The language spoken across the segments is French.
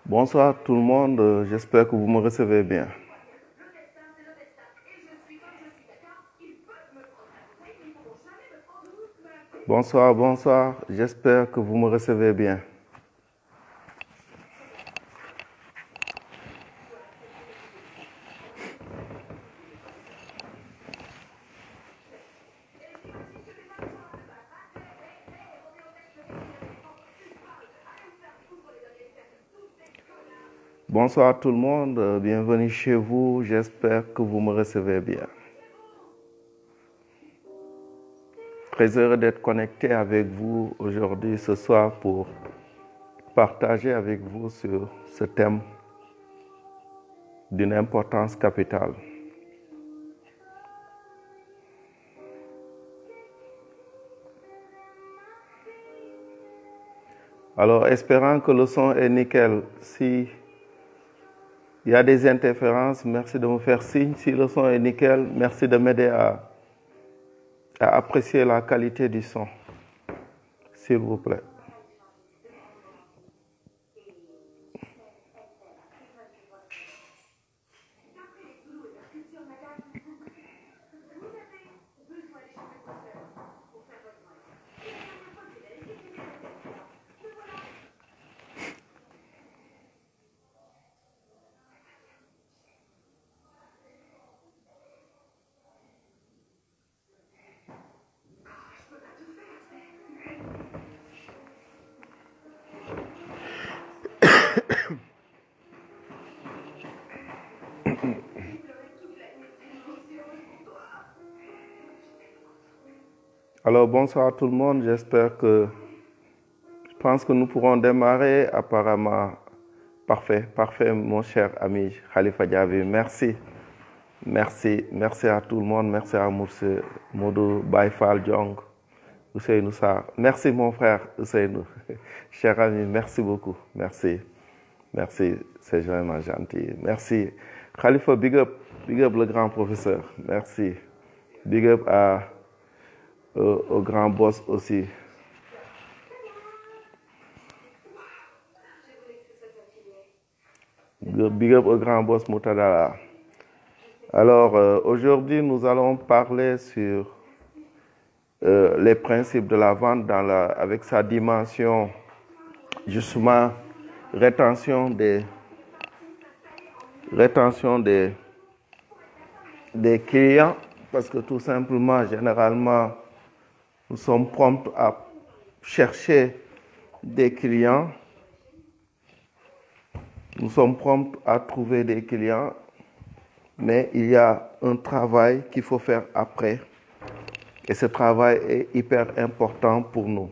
Bonsoir tout le monde, j'espère que vous me recevez bien. Bonsoir, j'espère que vous me recevez bien. Bonsoir tout le monde, bienvenue chez vous, j'espère que vous me recevez bien. Très heureux d'être connecté avec vous aujourd'hui, ce soir, pour partager avec vous sur ce thème d'une importance capitale. Alors, espérant que le son est nickel, si il y a des interférences, merci de me faire signe. Si le son est nickel, merci de m'aider à apprécier la qualité du son, s'il vous plaît. Alors, bonsoir à tout le monde. Je pense que nous pourrons démarrer apparemment. Parfait, mon cher ami Khalifa Diaby. Merci à tout le monde. Merci à Modou Baïfal Diong, Ousseynou Sarr. Merci mon frère Ousseynou. Cher ami, merci beaucoup. Merci, c'est vraiment gentil. Merci. Khalifa, big up le grand professeur. Merci. Big up au grand boss aussi. Big up au grand boss Moutadala. Alors, aujourd'hui, nous allons parler sur les principes de la vente avec sa dimension, justement, rétention des clients, parce que tout simplement, généralement, nous sommes prompts à chercher des clients. Nous sommes prompts à trouver des clients, mais il y a un travail qu'il faut faire après. Et ce travail est hyper important pour nous.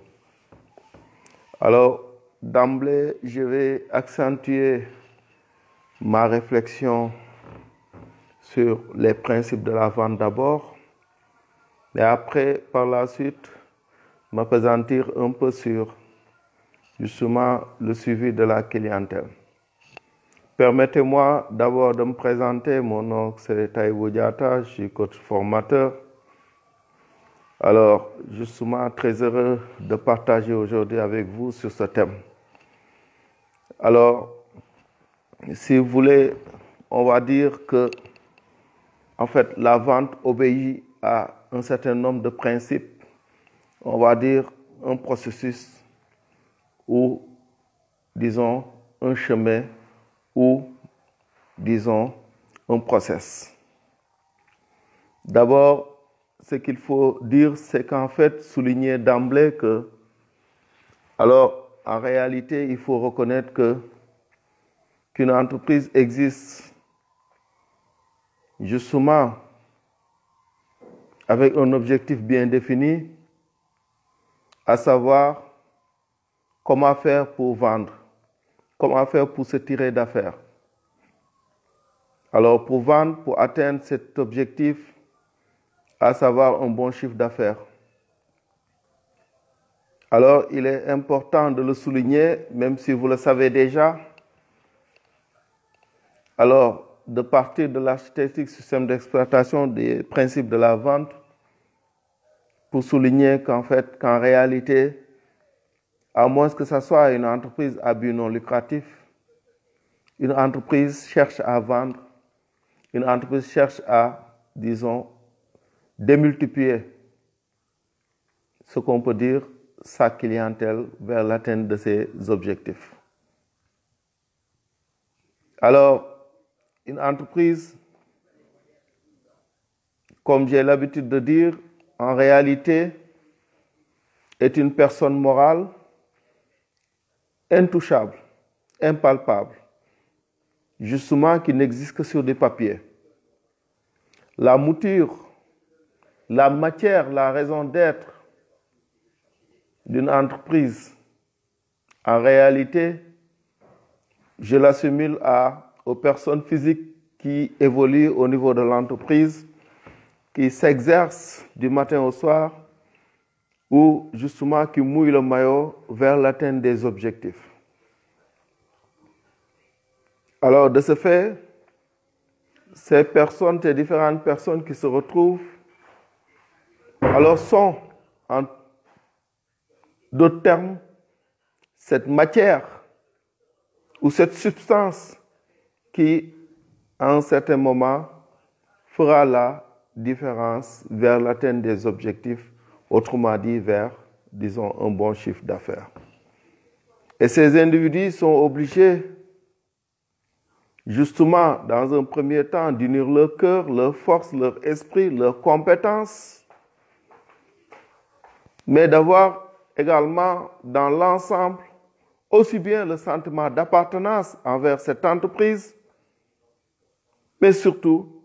Alors, d'emblée, je vais accentuer ma réflexion sur les principes de la vente d'abord, et après, par la suite, m'appesantir un peu sur justement le suivi de la clientèle. Permettez-moi d'abord de me présenter. Mon nom, c'est Taïbo Diatta, je suis coach formateur. Alors, justement, très heureux de partager aujourd'hui avec vous sur ce thème. Alors, si vous voulez, on va dire que, en fait, la vente obéit à un certain nombre de principes. On va dire un processus ou, disons, un chemin ou, disons, un process. D'abord, ce qu'il faut dire, c'est qu'en fait, souligner d'emblée que, alors, en réalité, il faut reconnaître qu'une entreprise existe justement avec un objectif bien défini, à savoir comment faire pour vendre, comment faire pour se tirer d'affaires. Alors, pour vendre, pour atteindre cet objectif, à savoir un bon chiffre d'affaires. Alors, il est important de le souligner, même si vous le savez déjà. Alors, de partir de l'architecture système d'exploitation des principes de la vente, pour souligner qu'en réalité, à moins que ce soit une entreprise à but non lucratif, Une entreprise cherche à vendre, une entreprise cherche à, disons, démultiplier ce qu'on peut dire sa clientèle vers l'atteinte de ses objectifs. Alors, une entreprise, comme j'ai l'habitude de dire, en réalité, est une personne morale intouchable, impalpable, justement qui n'existe que sur des papiers. La mouture, la matière, la raison d'être d'une entreprise, en réalité, je l'assimile aux personnes physiques qui évoluent au niveau de l'entreprise, qui s'exercent du matin au soir ou justement qui mouillent le maillot vers l'atteinte des objectifs. Alors, de ce fait, ces différentes personnes qui se retrouvent, alors sont, en d'autres termes, cette matière ou cette substance qui, à un certain moment, fera la différence vers l'atteinte des objectifs, autrement dit vers, disons, un bon chiffre d'affaires. Et ces individus sont obligés, justement, dans un premier temps, d'unir leur cœur, leur force, leur esprit, leurs compétences, mais d'avoir également dans l'ensemble aussi bien le sentiment d'appartenance envers cette entreprise, mais surtout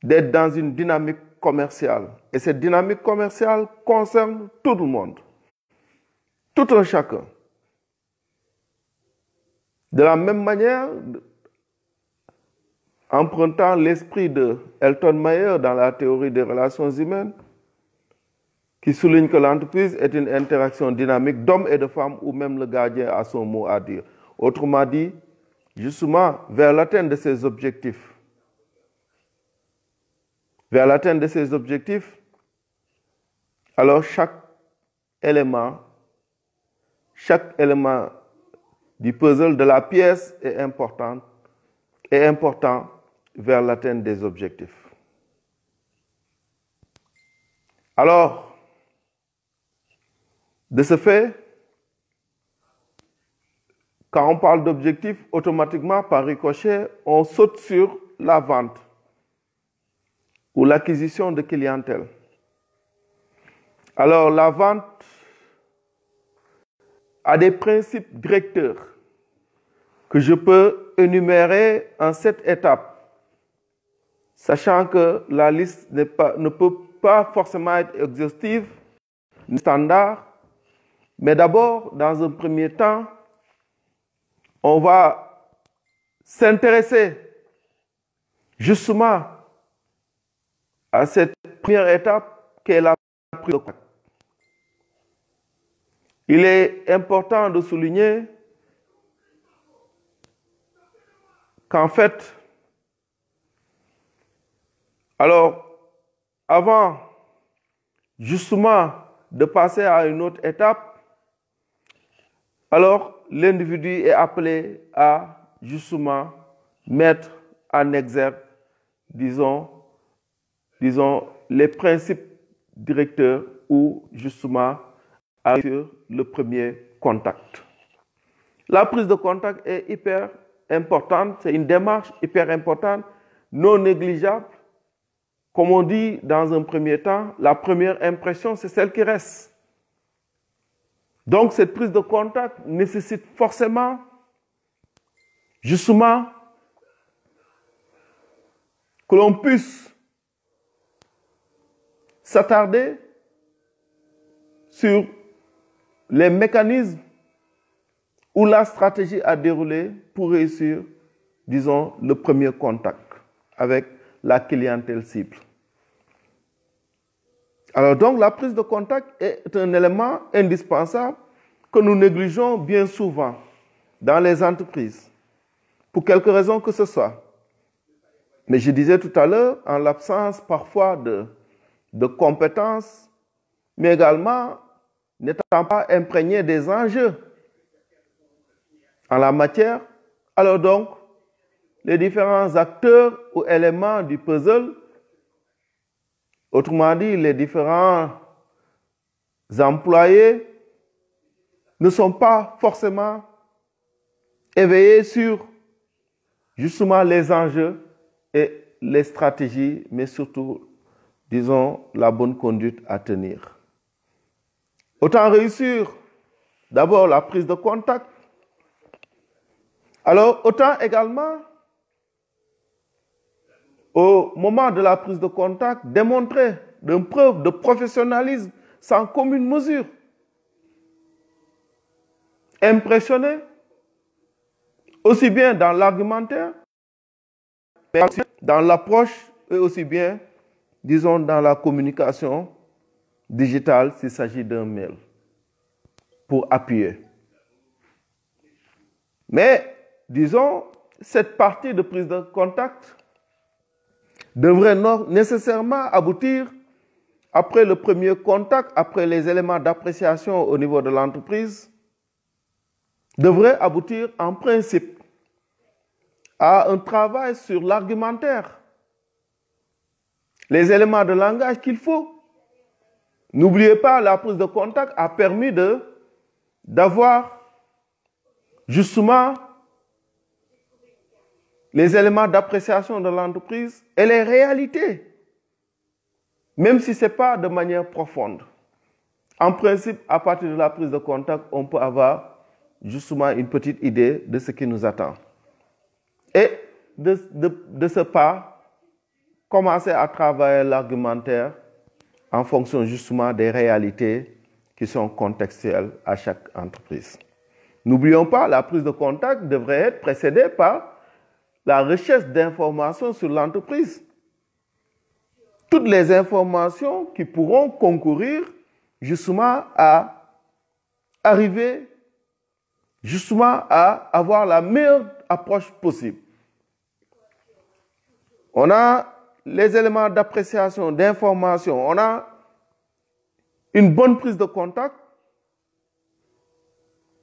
d'être dans une dynamique commerciale. Et cette dynamique commerciale concerne tout le monde, tout un chacun. De la même manière, empruntant l'esprit de Elton Mayer dans la théorie des relations humaines, qui souligne que l'entreprise est une interaction dynamique d'hommes et de femmes où même le gardien a son mot à dire. Autrement dit, justement, vers l'atteinte de ces objectifs. Vers l'atteinte de ces objectifs, alors chaque élément du puzzle de la pièce est important vers l'atteinte des objectifs. Alors, de ce fait, quand on parle d'objectif, automatiquement, par ricochet, on saute sur la vente ou l'acquisition de clientèle. Alors, la vente a des principes directeurs que je peux énumérer en 7 étapes, sachant que la liste ne peut pas forcément être exhaustive, ni standard. Mais d'abord, dans un premier temps, on va s'intéresser justement à cette première étape qui est la prise de contact. Il est important de souligner qu'en fait, alors, avant justement de passer à une autre étape, alors l'individu est appelé à justement mettre en exergue, disons, les principes directeurs ou justement sur le premier contact. La prise de contact est hyper importante, c'est une démarche hyper importante, non négligeable. Comme on dit dans un premier temps, la première impression, c'est celle qui reste. Donc cette prise de contact nécessite forcément, justement, que l'on puisse s'attarder sur les mécanismes ou la stratégie à dérouler pour réussir, disons, le premier contact avec la clientèle cible. Alors donc, la prise de contact est un élément indispensable que nous négligeons bien souvent dans les entreprises, pour quelque raison que ce soit. Mais je disais tout à l'heure, en l'absence parfois de compétences, mais également n'étant pas imprégné des enjeux en la matière, Alors donc, les différents acteurs ou éléments du puzzle, autrement dit, les différents employés, ne sont pas forcément éveillés sur justement les enjeux et les stratégies, mais surtout, disons, la bonne conduite à tenir. Autant réussir d'abord la prise de contact, alors autant également, au moment de la prise de contact, démontrer une preuve de professionnalisme sans commune mesure. Impressionner, aussi bien dans l'argumentaire, mais aussi dans l'approche et aussi bien, disons, dans la communication digitale s'il s'agit d'un mail, pour appuyer. Mais, disons, cette partie de prise de contact devrait nécessairement aboutir, après le premier contact, après les éléments d'appréciation au niveau de l'entreprise, devrait aboutir en principe à un travail sur l'argumentaire, les éléments de langage qu'il faut. N'oubliez pas, la prise de contact a permis d'avoir justement les éléments d'appréciation de l'entreprise et les réalités, même si ce n'est pas de manière profonde. En principe, à partir de la prise de contact, on peut avoir justement une petite idée de ce qui nous attend. Et de ce pas, commencer à travailler l'argumentaire en fonction justement des réalités qui sont contextuelles à chaque entreprise. N'oublions pas, la prise de contact devrait être précédée par la recherche d'informations sur l'entreprise. Toutes les informations qui pourront concourir justement à arriver justement à avoir la meilleure approche possible. On a les éléments d'appréciation, d'information, on a une bonne prise de contact,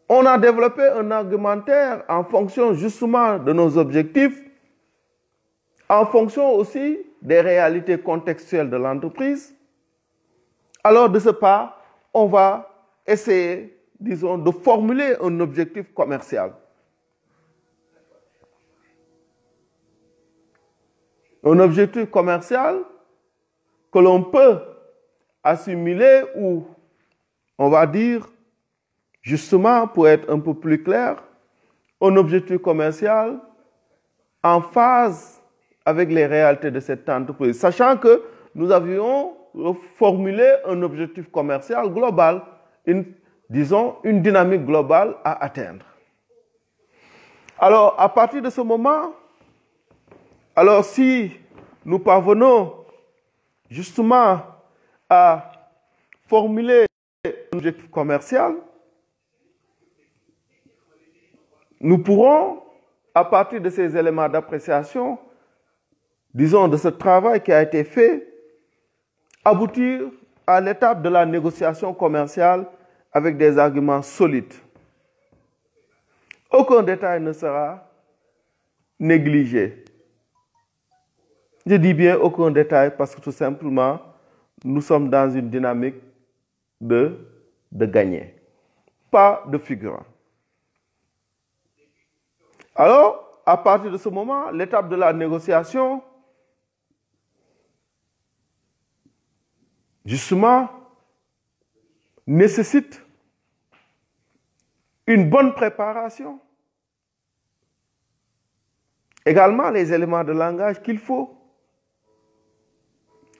on a développé un argumentaire en fonction justement de nos objectifs, en fonction aussi des réalités contextuelles de l'entreprise. Alors de ce pas, on va essayer, disons, de formuler un objectif commercial. Un objectif commercial que l'on peut assimiler ou, on va dire, justement, pour être un peu plus clair, un objectif commercial en phase avec les réalités de cette entreprise, sachant que nous avions formulé un objectif commercial global, disons, une dynamique globale à atteindre. Alors, à partir de ce moment, alors si nous parvenons justement à formuler un objectif commercial, nous pourrons, à partir de ces éléments d'appréciation, disons de ce travail qui a été fait, aboutir à l'étape de la négociation commerciale avec des arguments solides. Aucun détail ne sera négligé. Je dis bien aucun détail parce que tout simplement, nous sommes dans une dynamique de gagner, pas de figurant. Alors, à partir de ce moment, l'étape de la négociation, justement, nécessite une bonne préparation. Également, les éléments de langage qu'il faut.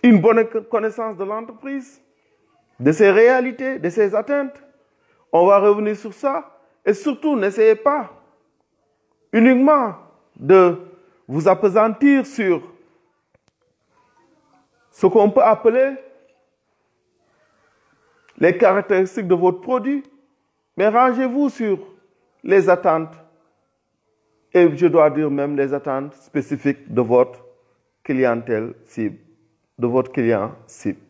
Une bonne connaissance de l'entreprise, de ses réalités, de ses atteintes. On va revenir sur ça. Et surtout, n'essayez pas uniquement de vous appesantir sur ce qu'on peut appeler les caractéristiques de votre produit, mais rangez-vous sur les attentes, et je dois dire même les attentes spécifiques de votre clientèle cible, de votre client cible.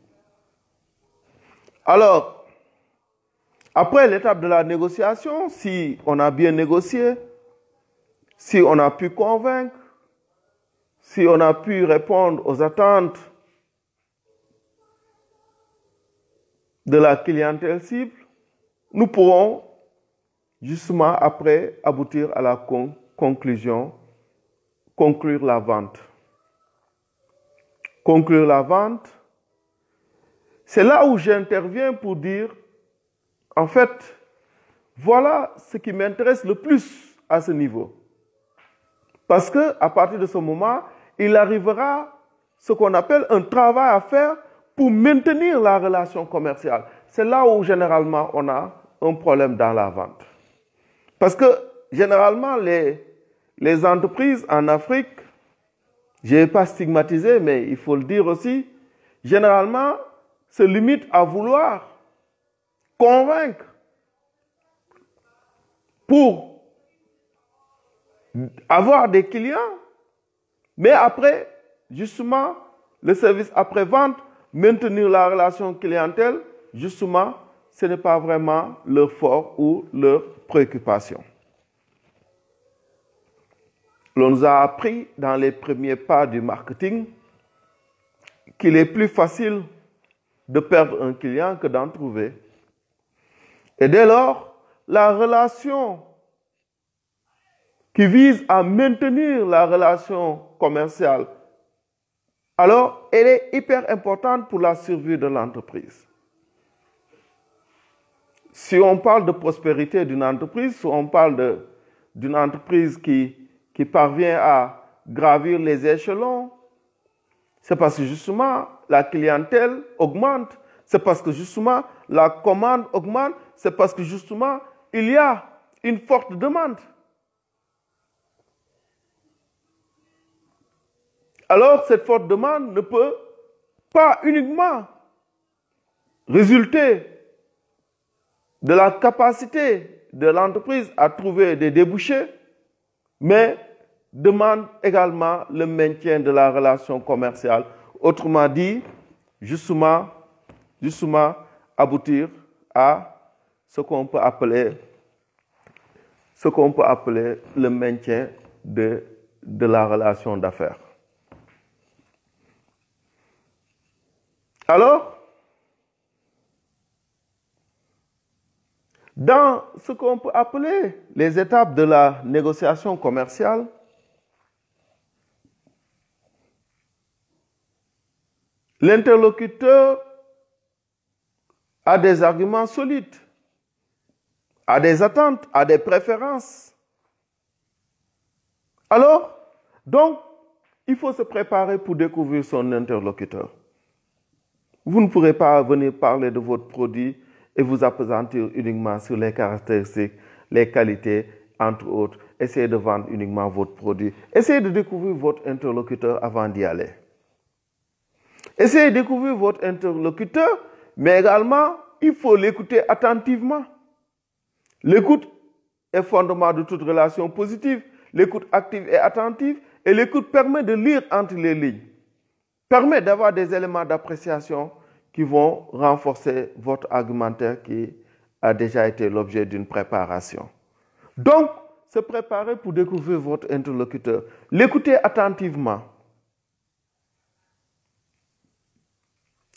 Alors, après l'étape de la négociation, si on a bien négocié, si on a pu convaincre, si on a pu répondre aux attentes de la clientèle cible, nous pourrons justement après aboutir à la conclusion, conclure la vente. Conclure la vente, c'est là où j'interviens pour dire, en fait, voilà ce qui m'intéresse le plus à ce niveau. Parce qu'à partir de ce moment, il arrivera ce qu'on appelle un travail à faire pour maintenir la relation commerciale. C'est là où généralement on a un problème dans la vente. Parce que généralement les entreprises en Afrique, je ne vais pas stigmatiser, mais il faut le dire aussi, généralement se limitent à vouloir convaincre pour avoir des clients, mais après, justement, le service après-vente, maintenir la relation clientèle, justement, ce n'est pas vraiment leur fort ou leur préoccupation. On nous a appris dans les premiers pas du marketing qu'il est plus facile de perdre un client que d'en trouver. Et dès lors, la relation qui vise à maintenir la relation commerciale, alors elle est hyper importante pour la survie de l'entreprise. Si on parle de prospérité d'une entreprise, si on parle d'une entreprise qui parvient à gravir les échelons, c'est parce que justement la clientèle augmente, c'est parce que justement la commande augmente, c'est parce que justement il y a une forte demande. Alors cette forte demande ne peut pas uniquement résulter de la capacité de l'entreprise à trouver des débouchés, mais demande également le maintien de la relation commerciale. Autrement dit, justement aboutir à ce qu'on peut appeler le maintien de la relation d'affaires. Alors, dans ce qu'on peut appeler les étapes de la négociation commerciale, l'interlocuteur a des arguments solides, a des attentes, a des préférences. Alors, donc, il faut se préparer pour découvrir son interlocuteur. Vous ne pourrez pas venir parler de votre produit et vous appesantir uniquement sur les caractéristiques, les qualités, entre autres. Essayez de vendre uniquement votre produit. Essayez de découvrir votre interlocuteur avant d'y aller. Essayez de découvrir votre interlocuteur, mais également, il faut l'écouter attentivement. L'écoute est fondement de toute relation positive. L'écoute active et attentive. Et l'écoute permet de lire entre les lignes. Permet d'avoir des éléments d'appréciation qui vont renforcer votre argumentaire qui a déjà été l'objet d'une préparation. Donc, se préparer pour découvrir votre interlocuteur. L'écouter attentivement.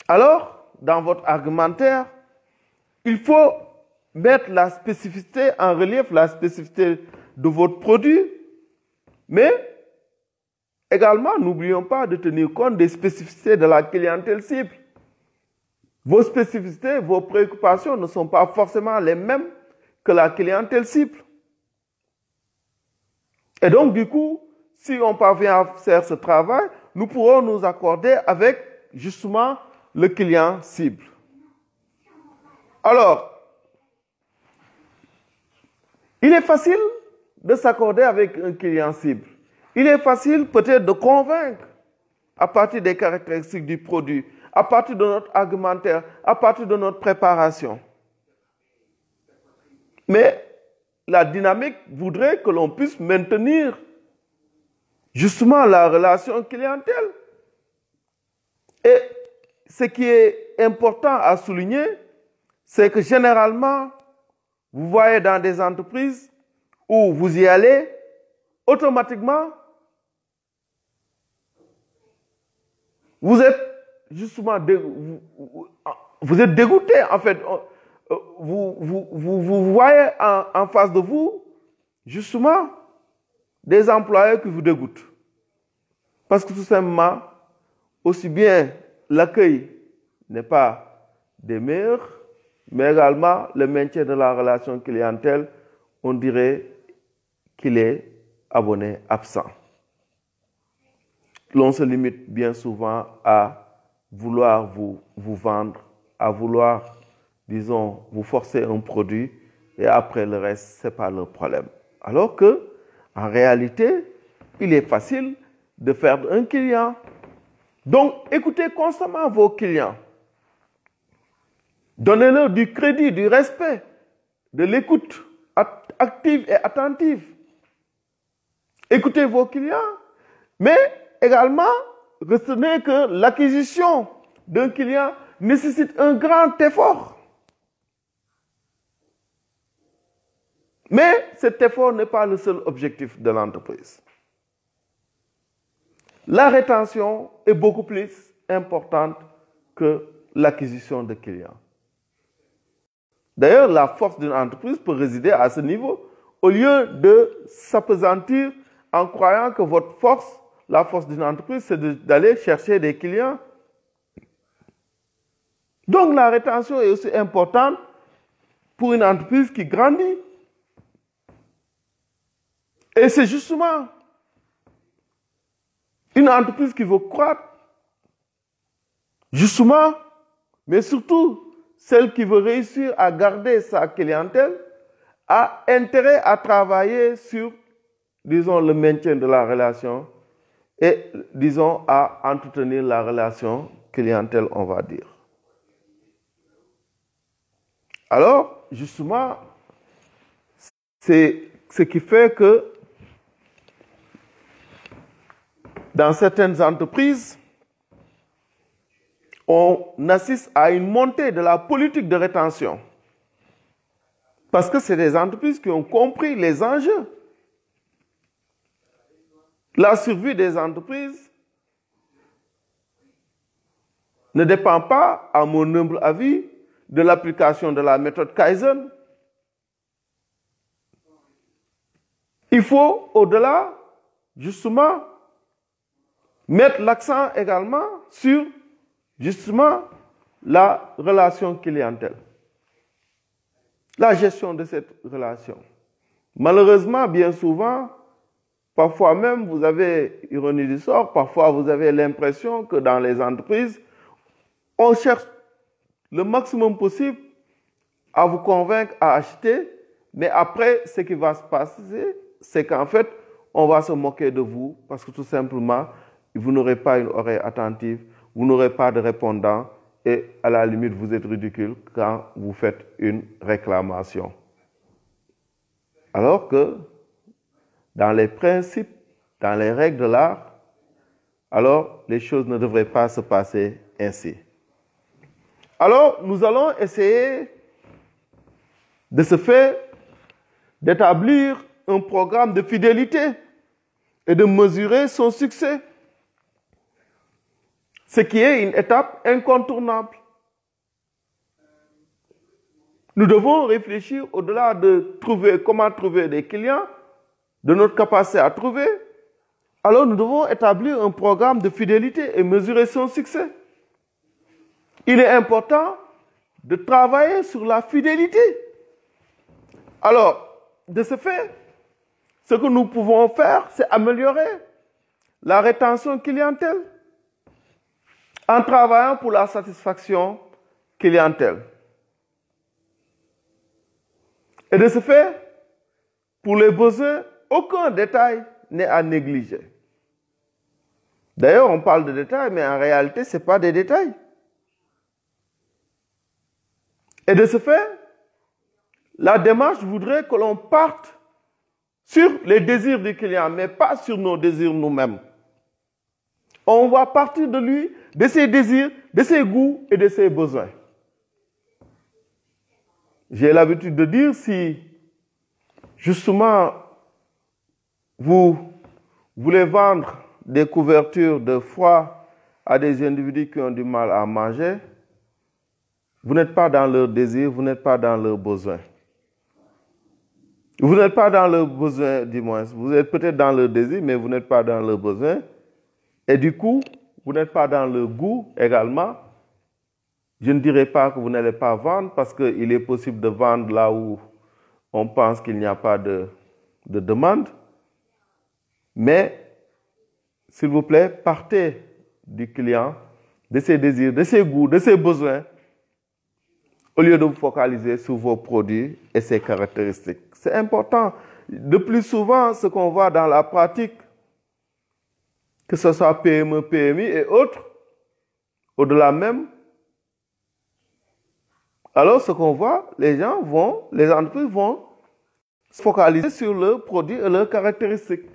Alors, dans votre argumentaire, il faut mettre la spécificité en relief, la spécificité de votre produit, mais également, n'oublions pas de tenir compte des spécificités de la clientèle cible. Vos spécificités, vos préoccupations ne sont pas forcément les mêmes que la clientèle cible. Et donc, du coup, si on parvient à faire ce travail, nous pourrons nous accorder avec, justement, le client cible. Alors, il est facile de s'accorder avec un client cible. Il est facile peut-être de convaincre à partir des caractéristiques du produit, à partir de notre argumentaire, à partir de notre préparation. Mais la dynamique voudrait que l'on puisse maintenir justement la relation clientèle. Et ce qui est important à souligner, c'est que généralement, vous voyez dans des entreprises où vous y allez, automatiquement, vous êtes justement vous êtes dégoûté. En fait, vous voyez en face de vous, justement, des employés qui vous dégoûtent. Parce que tout simplement, aussi bien l'accueil n'est pas des meilleurs, mais également le maintien de la relation clientèle, on dirait qu'il est abonné absent. L'on se limite bien souvent à vouloir vous vendre, à vouloir, disons, vous forcer un produit et après le reste, ce n'est pas le problème. Alors que, en réalité, il est facile de faire un client. Donc, écoutez constamment vos clients. Donnez-leur du crédit, du respect, de l'écoute active et attentive. Écoutez vos clients, mais également, retenez que l'acquisition d'un client nécessite un grand effort. Mais cet effort n'est pas le seul objectif de l'entreprise. La rétention est beaucoup plus importante que l'acquisition de clients. D'ailleurs, la force d'une entreprise peut résider à ce niveau. Au lieu de s'appesantir en croyant que votre force, la force d'une entreprise, c'est d'aller chercher des clients. Donc, la rétention est aussi importante pour une entreprise qui grandit. Et c'est justement une entreprise qui veut croître, justement, mais surtout celle qui veut réussir à garder sa clientèle, a intérêt à travailler sur, disons, le maintien de la relation et, disons, à entretenir la relation clientèle, on va dire. Alors, justement, c'est ce qui fait que dans certaines entreprises, on assiste à une montée de la politique de rétention. Parce que c'est des entreprises qui ont compris les enjeux. La survie des entreprises ne dépend pas, à mon humble avis, de l'application de la méthode Kaizen. Il faut, au-delà, justement, mettre l'accent également sur, justement, la relation clientèle. La gestion de cette relation. Malheureusement, bien souvent, parfois même, vous avez, ironie du sort, parfois vous avez l'impression que dans les entreprises, on cherche le maximum possible à vous convaincre à acheter, mais après, ce qui va se passer, c'est qu'en fait, on va se moquer de vous parce que tout simplement, vous n'aurez pas une oreille attentive, vous n'aurez pas de répondant et à la limite, vous êtes ridicule quand vous faites une réclamation. Alors que dans les principes, dans les règles de l'art, alors les choses ne devraient pas se passer ainsi. Alors, nous allons essayer de ce fait d'établir un programme de fidélité et de mesurer son succès. Ce qui est une étape incontournable. Nous devons réfléchir au-delà de trouver comment trouver des clients, de notre capacité à trouver. Alors nous devons établir un programme de fidélité et mesurer son succès. Il est important de travailler sur la fidélité. Alors, de ce fait, ce que nous pouvons faire, c'est améliorer la rétention clientèle en travaillant pour la satisfaction clientèle. Et de ce fait, pour les besoins, aucun détail n'est à négliger. D'ailleurs, on parle de détails, mais en réalité, ce n'est pas des détails. Et de ce fait, la démarche voudrait que l'on parte sur les désirs du client, mais pas sur nos désirs nous-mêmes. On va partir de lui, de ses désirs, de ses goûts et de ses besoins. J'ai l'habitude de dire, si justement vous voulez vendre des couvertures de foie à des individus qui ont du mal à manger, vous n'êtes pas dans leur désir, vous n'êtes pas dans leurs besoins. Vous n'êtes pas dans leurs besoins, du moins. Vous êtes peut-être dans leur désir, mais vous n'êtes pas dans leurs besoins. Et du coup, vous n'êtes pas dans le goût également. Je ne dirais pas que vous n'allez pas vendre, parce qu'il est possible de vendre là où on pense qu'il n'y a pas de demande. Mais, s'il vous plaît, partez du client, de ses désirs, de ses goûts, de ses besoins, au lieu de vous focaliser sur vos produits et ses caractéristiques. C'est important. De plus souvent, ce qu'on voit dans la pratique, que ce soit PME, PMI et autres, au-delà même, alors ce qu'on voit, les entreprises vont se focaliser sur leurs produits et leurs caractéristiques.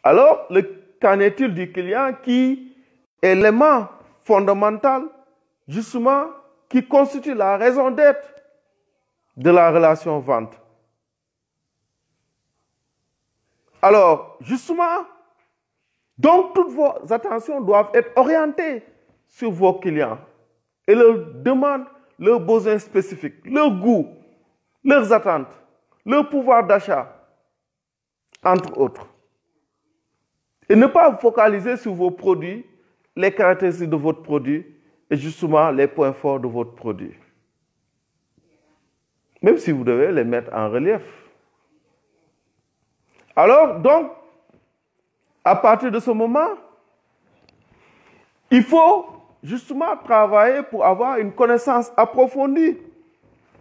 Alors, qu'en est-il du client qui est l'élément fondamental, justement, qui constitue la raison d'être de la relation vente? Alors, justement, donc toutes vos attentions doivent être orientées sur vos clients et leurs demandes, leurs besoins spécifiques, leurs goûts, leurs attentes, leur pouvoir d'achat, entre autres. Et ne pas vous focaliser sur vos produits, les caractéristiques de votre produit et justement les points forts de votre produit. Même si vous devez les mettre en relief. Alors, donc, à partir de ce moment, il faut justement travailler pour avoir une connaissance approfondie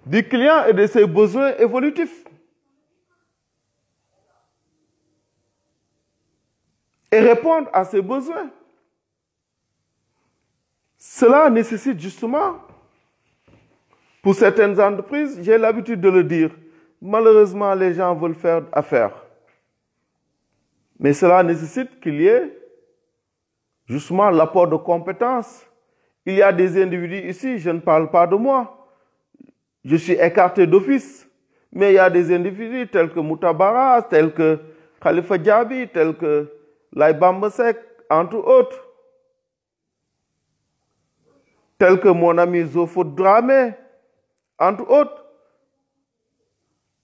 du client et de ses besoins évolutifs. Et répondre à ses besoins. Cela nécessite justement, pour certaines entreprises, j'ai l'habitude de le dire, malheureusement les gens veulent faire affaire. Mais cela nécessite qu'il y ait justement l'apport de compétences. Il y a des individus ici, je ne parle pas de moi, je suis écarté d'office, mais il y a des individus tels que Moutabara, tels que Khalifa Diaby, tels que Laye Bamba Seck, entre autres, tels que mon ami Zofo Dramé, entre autres.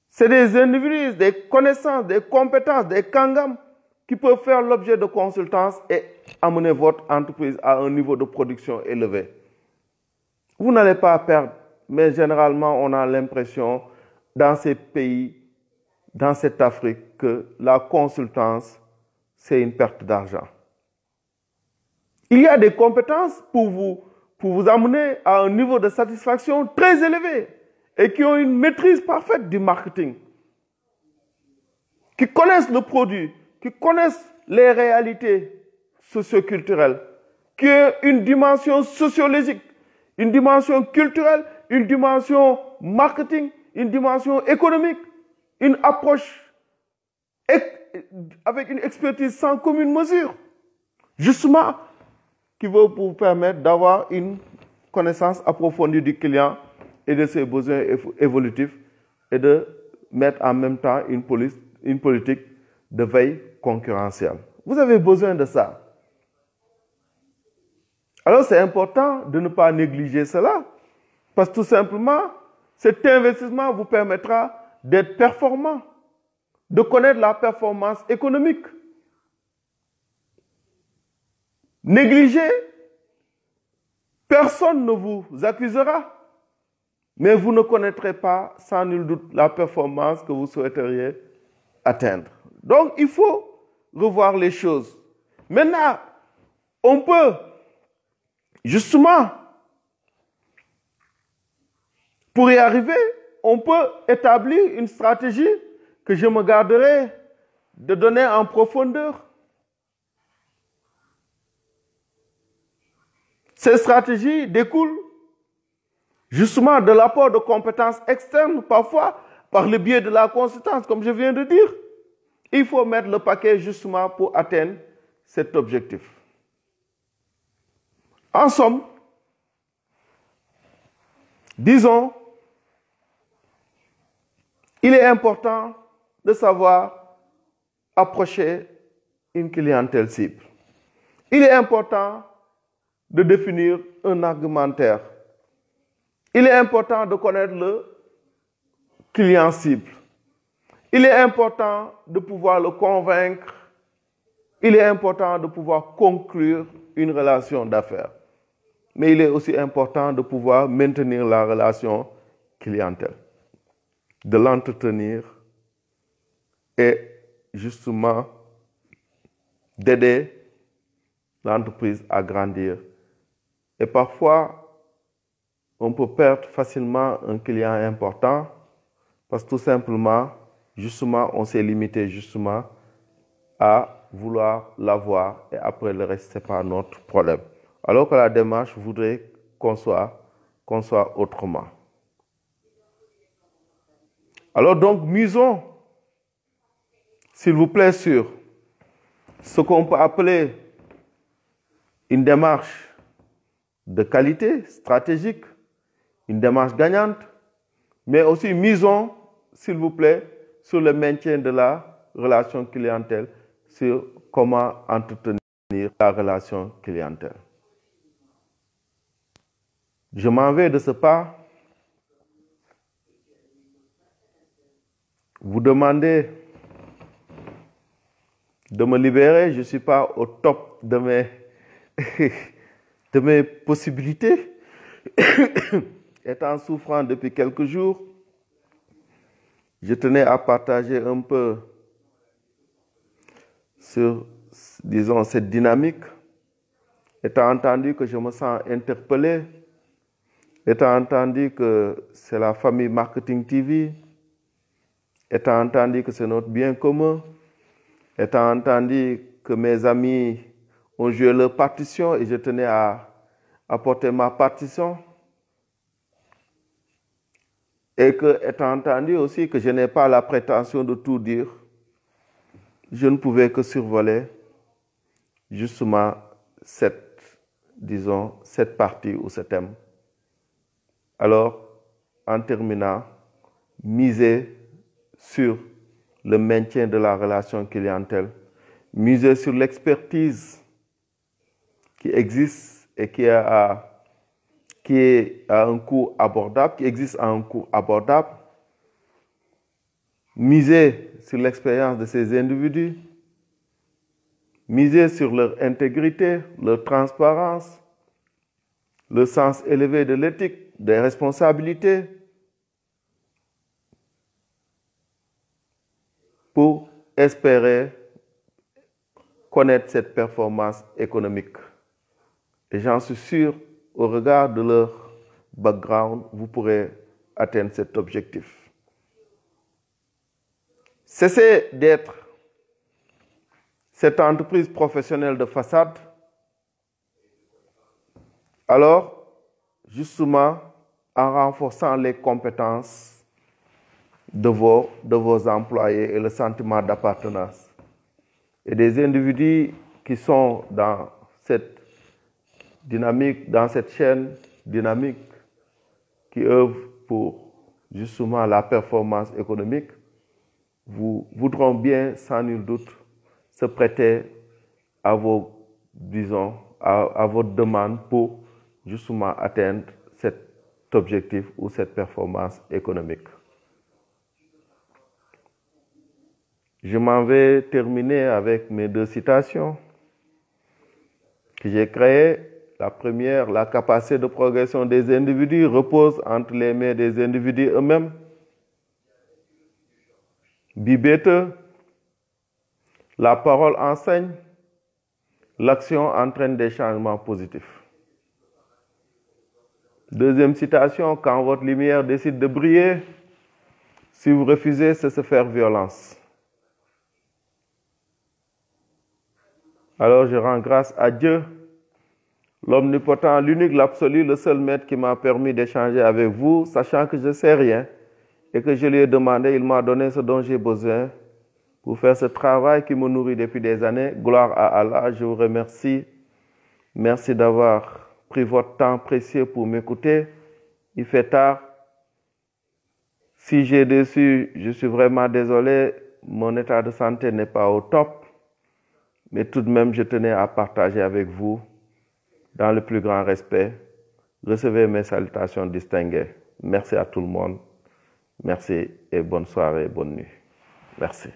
C'est des individus, des connaissances, des compétences, des kangams qui peuvent faire l'objet de consultance et amener votre entreprise à un niveau de production élevé. Vous n'allez pas perdre, mais généralement on a l'impression dans ces pays, dans cette Afrique, que la consultance, c'est une perte d'argent. Il y a des compétences pour vous amener à un niveau de satisfaction très élevé et qui ont une maîtrise parfaite du marketing, qui connaissent le produit, qui connaissent les réalités socioculturelles, qui ont une dimension sociologique, une dimension culturelle, une dimension marketing, une dimension économique, une approche avec une expertise sans commune mesure, justement, qui va vous permettre d'avoir une connaissance approfondie du client et de ses besoins évolutifs et de mettre en même temps une politique de veille concurrentielle. Vous avez besoin de ça. Alors c'est important de ne pas négliger cela, parce que tout simplement, cet investissement vous permettra d'être performant, de connaître la performance économique. Négligez, personne ne vous accusera, mais vous ne connaîtrez pas sans nul doute la performance que vous souhaiteriez atteindre. Donc il faut revoir les choses. Maintenant, on peut justement, pour y arriver, on peut établir une stratégie que je me garderai de donner en profondeur. Ces stratégies découlent justement de l'apport de compétences externes, parfois par le biais de la consultance, comme je viens de dire. Il faut mettre le paquet justement pour atteindre cet objectif. En somme, disons, il est important de savoir approcher une clientèle cible. Il est important de définir un argumentaire. Il est important de connaître le client cible. Il est important de pouvoir le convaincre. Il est important de pouvoir conclure une relation d'affaires. Mais il est aussi important de pouvoir maintenir la relation clientèle, de l'entretenir et justement d'aider l'entreprise à grandir. Et parfois, on peut perdre facilement un client important parce que tout simplement, justement, on s'est limité justement à vouloir l'avoir et après le reste, ce n'est pas notre problème. Alors que la démarche voudrait qu'on soit autrement. Alors donc, misons, s'il vous plaît, sur ce qu'on peut appeler une démarche de qualité stratégique, une démarche gagnante, mais aussi misons, s'il vous plaît, sur le maintien de la relation clientèle, sur comment entretenir la relation clientèle. Je m'en vais de ce pas. Vous demandez de me libérer, je ne suis pas au top de mes possibilités. Étant souffrant depuis quelques jours, je tenais à partager un peu sur, disons, cette dynamique, étant entendu que je me sens interpellé, étant entendu que c'est la famille Marketing TV, étant entendu que c'est notre bien commun, étant entendu que mes amis ont joué leur partition et je tenais à apporter ma partition, et que, étant entendu aussi que je n'ai pas la prétention de tout dire, je ne pouvais que survoler justement cette partie ou ce thème. Alors, en terminant, miser sur le maintien de la relation clientèle, miser sur l'expertise qui existe et qui est à un coût abordable, qui existe à un coût abordable, miser sur l'expérience de ces individus, miser sur leur intégrité, leur transparence, le sens élevé de l'éthique, des responsabilités, pour espérer connaître cette performance économique. Et j'en suis sûr, au regard de leur background, vous pourrez atteindre cet objectif. Cessez d'être cette entreprise professionnelle de façade. Alors, justement, en renforçant les compétences de vos employés et le sentiment d'appartenance. Et des individus qui sont dans cette dynamique, dans cette chaîne dynamique, qui œuvrent pour justement la performance économique, vous voudront bien, sans nul doute, se prêter à vos, disons, à votre demande pour justement atteindre cet objectif ou cette performance économique. Je m'en vais terminer avec mes deux citations que j'ai créées. La première, la capacité de progression des individus repose entre les mains des individus eux-mêmes. Bibete, la parole enseigne, l'action entraîne des changements positifs. Deuxième citation, quand votre lumière décide de briller, si vous refusez, c'est se faire violence. Alors je rends grâce à Dieu, l'omnipotent, l'unique, l'absolu, le seul maître qui m'a permis d'échanger avec vous, sachant que je ne sais rien et que je lui ai demandé, il m'a donné ce dont j'ai besoin pour faire ce travail qui me nourrit depuis des années. Gloire à Allah, je vous remercie. Merci d'avoir pris votre temps précieux pour m'écouter. Il fait tard. Si j'ai déçu, je suis vraiment désolé. mon état de santé n'est pas au top, mais tout de même, je tenais à partager avec vous, dans le plus grand respect. Recevez mes salutations distinguées. Merci à tout le monde. Merci et bonne soirée, bonne nuit. Merci.